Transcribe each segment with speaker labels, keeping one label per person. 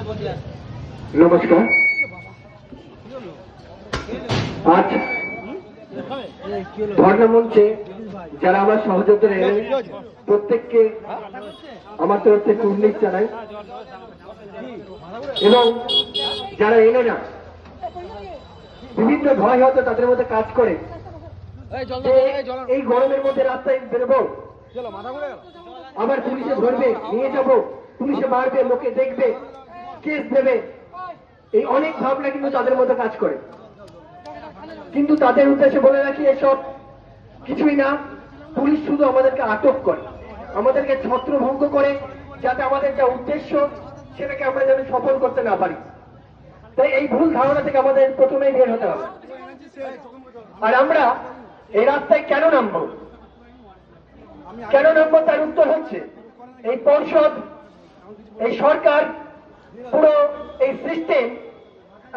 Speaker 1: নমস্কার। আজ ধর্ণা মঞ্চে যারা আমার সহযোগিতা এলেন প্রত্যেককে আমার তরফ থেকে উল্লেখ জানাই, এবং যারা এলো না বিভিন্ন ভয় হয়তো তাদের মধ্যে কাজ করে এই গরমের মধ্যে রাস্তায় বেরোবো, আবার পুলিশে ধরবে, নিয়ে যাব, পুলিশে মারবে, লোকে দেখবে, কেস দেবে, এই অনেক ভাবনা কিন্তু তাদের মধ্যে কাজ করে। কিন্তু তাদের উদ্দেশ্যে বলে রাখি, এসব কিছুই না। পুলিশ শুধু আমাদেরকে আটক করে, আমাদেরকে ছত্রভঙ্গ করে, যাতে আমাদের যা উদ্দেশ্য সেটাকে আমরা যেন সফল করতে না পারি। তাই এই ভুল ধারণা থেকে আমাদের প্রথমেই বের হতে হবে। আর আমরা এই রাস্তায় কেন নামবো, তার উত্তর হচ্ছে এই পর্ষদ, এই সরকার, পুরো এই সিস্টেম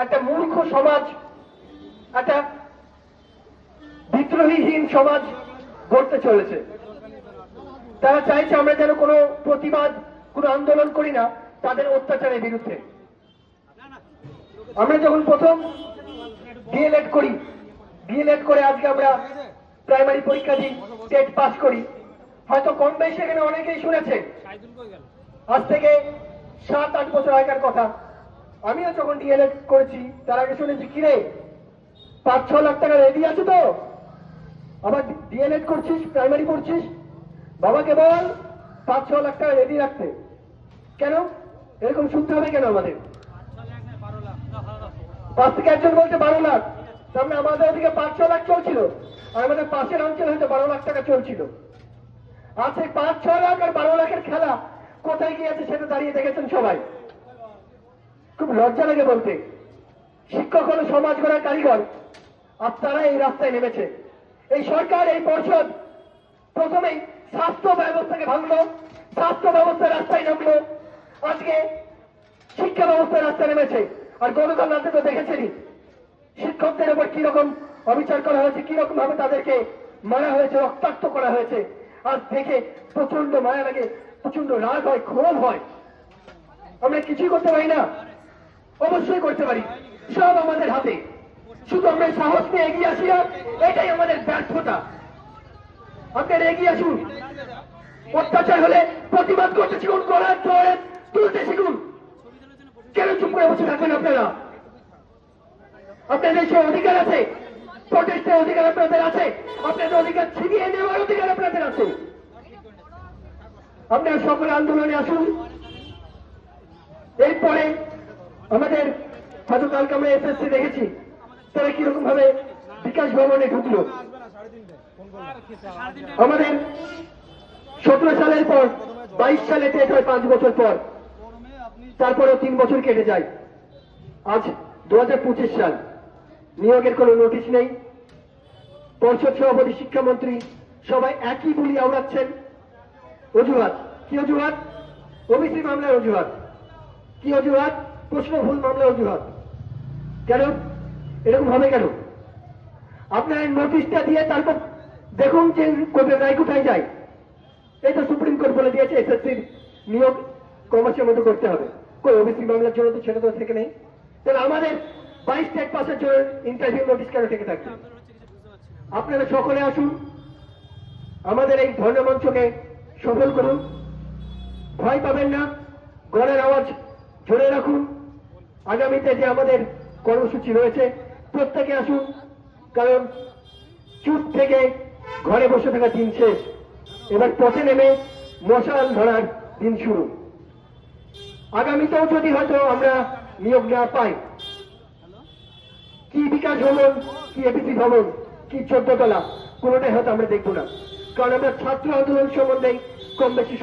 Speaker 1: একটা মূর্খ সমাজ, একটা বিদ্রোহীহীন সমাজ গড়তে চলেছে। তারা চাইছে আমরা যেন কোনো প্রতিবাদ, কোনো আন্দোলন করি না তাদের অত্যাচারের বিরুদ্ধে। আমরা যখন প্রথম ডিএলএড করি, ডিএলএড করে আজকে আমরা প্রাইমারি পরীক্ষা দিই, টেট পাস করি, হয়তো কম বেশি এখানে অনেকেই শুনেছে, আজ থেকে 7-8 বছর আগের কথা। আমিও যখন ডিএলএড করেছি তার আগে শুনেছি, কিরে 5-6 লাখ টাকা রেডি আছে তো, আবার ডিএলএড করছিস, প্রাইমারি পড়ছিস, বাবাকে বল 5-6 লাখ টাকা রেডি রাখতে। কেন এরকম শুনতে হবে কেন আমাদের? পাশ থেকে একজন বলছে 12 লাখ, তারপরে আমাদের ওদিকে 5-6 লাখ চলছিল, আর আমাদের পাশের অঞ্চলে হয়তো 12 লাখ টাকা চলছিল। আর সেই 5-6 লাখ আর 12 লাখের খেলা কোথায় গিয়েছে সেটা দাঁড়িয়ে দেখেছেন সবাই। খুব লজ্জা লাগে বলতে, শিক্ষক হলো সমাজ গড়ার কারিগর, আর তারা এই রাস্তায় নেমেছে। এই সরকার, এই পর্ষদ প্রথমেই স্বাস্থ্য ব্যবস্থাকে ভাঙলো, স্বাস্থ্য ব্যবস্থার রাস্তায় নামলো, আজকে শিক্ষা ব্যবস্থার রাস্তায় নেমেছে। আর গতকাল রাতে তো দেখেছেনই শিক্ষকদের উপর কিরকম অবিচার করা হয়েছে, কিরকম ভাবে তাদেরকে মারা হয়েছে, রক্তাক্ত করা হয়েছে। আজ দেখে প্রচন্ড মায়া লাগে, প্রচন্ড রাগ হয়, ক্ষোভ হয়। আমরা কিছুই করতে পারি না? অবশ্যই করতে পারি, সব আমাদের হাতে। শুধু আমরা সাহস নিয়ে এগিয়ে আসি না, এটাই আমাদের ব্যর্থতা। আপনারা এগিয়ে আসুন, অত্যাচার হলে প্রতিবাদ করতে শিখুন, গলার জোরে তুলতে শিখুন। কেন চুপ করে বসে থাকবেন আপনারা? আপনাদের সে অধিকার আছে, প্রটেস্টের অধিকার আপনাদের আছে, আপনাদের অধিকার ছিনিয়ে নেওয়ার অধিকার আপনাদের আছে। আপনারা সকলে আন্দোলনে আসুন। এরপরে আমাদের হয়তো কালকে আমরা এসএসসি দেখেছি তারা কিরকম ভাবে বিকাশ ভবনে ঢুকলো। আমাদের 17 সালের পর 22 সালে টেট হয় 5 বছর পর, তারপরেও 3 বছর কেটে যায়। আজ 2025 সাল, নিয়োগের কোনো নোটিশ নেই। পর্ষদ সভাপতি, শিক্ষামন্ত্রী সবাই একই বুলি আওড়াচ্ছেন। অজুহাত কি? অজুহাত ওবিসি মামলার অজুহাত। কি অজুহাত? প্রশ্ন ভুল মামলার অজুহাত। কেন এরকম হবে কেন? আপনার নোটিশটা দিয়ে তারপর দেখুন যে রায় কোথায় যায়। এই তো সুপ্রিম কোর্ট বলে দিয়েছে এসএসসির নিয়োগ কমার্সের মধ্যে করতে হবে। কই ওবিসি মামলার জন্য তো সেটা তো থেকে নেই। তাহলে আমাদের 22 টেট পাসের জন্য ইন্টারভিউ নোটিশ কেন থেকে থাকবে? আপনারা সকলে আসুন, আমাদের এই ধর্ণা মঞ্চকে সফল করুন। ভয় পাবেন না, গলার আওয়াজ ধরে রাখুন। আগামীতে যে আমাদের কর্মসূচি রয়েছে প্রত্যেকে আসুন, কারণ চুপ থেকে ঘরে বসে থাকা দিন শেষ, এবার পথে নেমে মশাল ধরার দিন শুরু। আগামীতেও যদি হয়তো আমরা নিয়োগ না পাই, কি বিকাশ ভবন, কি এপিসি ভবন, কি 14 তলা, কোনোটাই হয়তো আমরা দেখবো না। কারণ আমরা ছাত্র আন্দোলন সম্বন্ধে কম বেশি